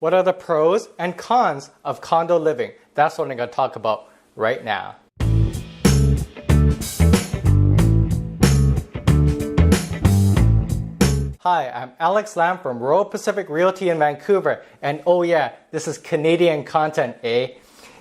What are the pros and cons of condo living? That's what I'm going to talk about right now. Hi, I'm Alex Lam from Royal Pacific Realty in Vancouver, and oh yeah, this is Canadian content, eh?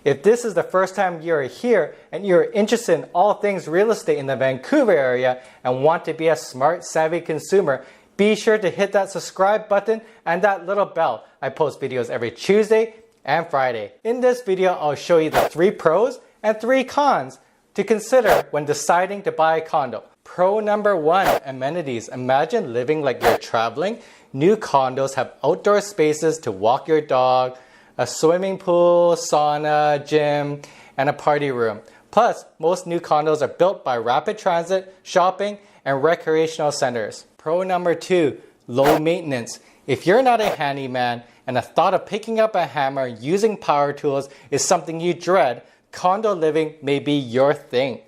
If this is the first time you're here and you're interested in all things real estate in the Vancouver area and want to be a smart, savvy consumer, be sure to hit that subscribe button and that little bell. I post videos every Tuesday and Friday. In this video, I'll show you the 3 pros and 3 cons to consider when deciding to buy a condo. Pro number 1, amenities. Imagine living like you're traveling. New condos have outdoor spaces to walk your dog, a swimming pool, sauna, gym, and a party room. Plus, most new condos are built by rapid transit, shopping, and recreational centers. Pro number 2, low maintenance. If you're not a handyman and the thought of picking up a hammer and using power tools is something you dread, condo living may be your thing.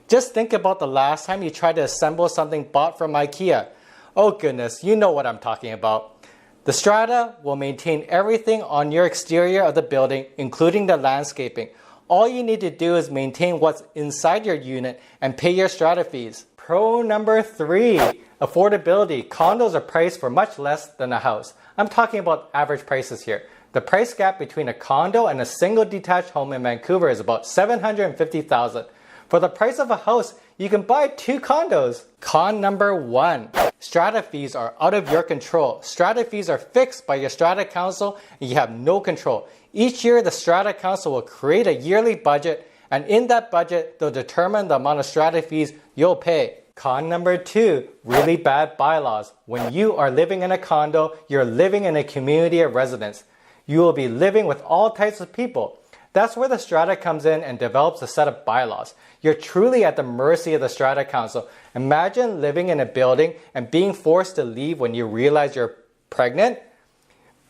Just think about the last time you tried to assemble something bought from IKEA. Oh goodness, you know what I'm talking about. The Strata will maintain everything on your exterior of the building, including the landscaping. All you need to do is maintain what's inside your unit and pay your Strata fees. Pro number 3, affordability. Condos are priced for much less than a house. I'm talking about average prices here. The price gap between a condo and a single detached home in Vancouver is about $750,000. For the price of a house, you can buy 2 condos. Con number 1, strata fees are out of your control. Strata fees are fixed by your strata council and you have no control. Each year, the strata council will create a yearly budget, and in that budget, they'll determine the amount of strata fees you'll pay. Con number 2, really bad bylaws. When you are living in a condo, you're living in a community of residents. You will be living with all types of people. That's where the strata comes in and develops a set of bylaws. You're truly at the mercy of the strata council. Imagine living in a building and being forced to leave when you realize you're pregnant.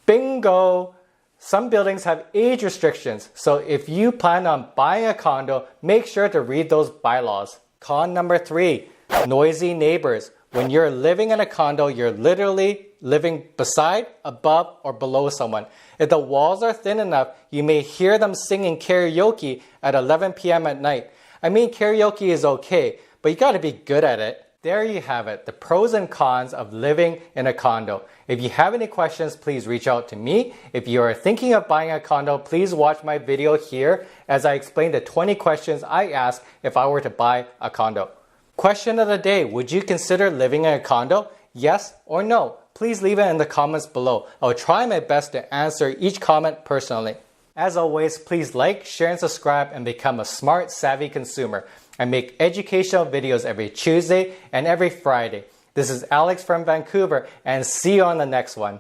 Bingo! Some buildings have age restrictions, so if you plan on buying a condo, make sure to read those bylaws. Con number 3, noisy neighbors. When you're living in a condo, you're literally living beside, above, or below someone. If the walls are thin enough, you may hear them singing karaoke at 11 p.m. at night. I mean, karaoke is okay, but you gotta be good at it. There you have it, the pros and cons of living in a condo. If you have any questions, please reach out to me. If you are thinking of buying a condo, please watch my video here as I explain the 20 questions I ask if I were to buy a condo. Question of the day, would you consider living in a condo? Yes or no? Please leave it in the comments below. I'll try my best to answer each comment personally. As always, please like, share, and subscribe and become a smart, savvy consumer. I make educational videos every Tuesday and every Friday. This is Alex from Vancouver, and see you on the next one.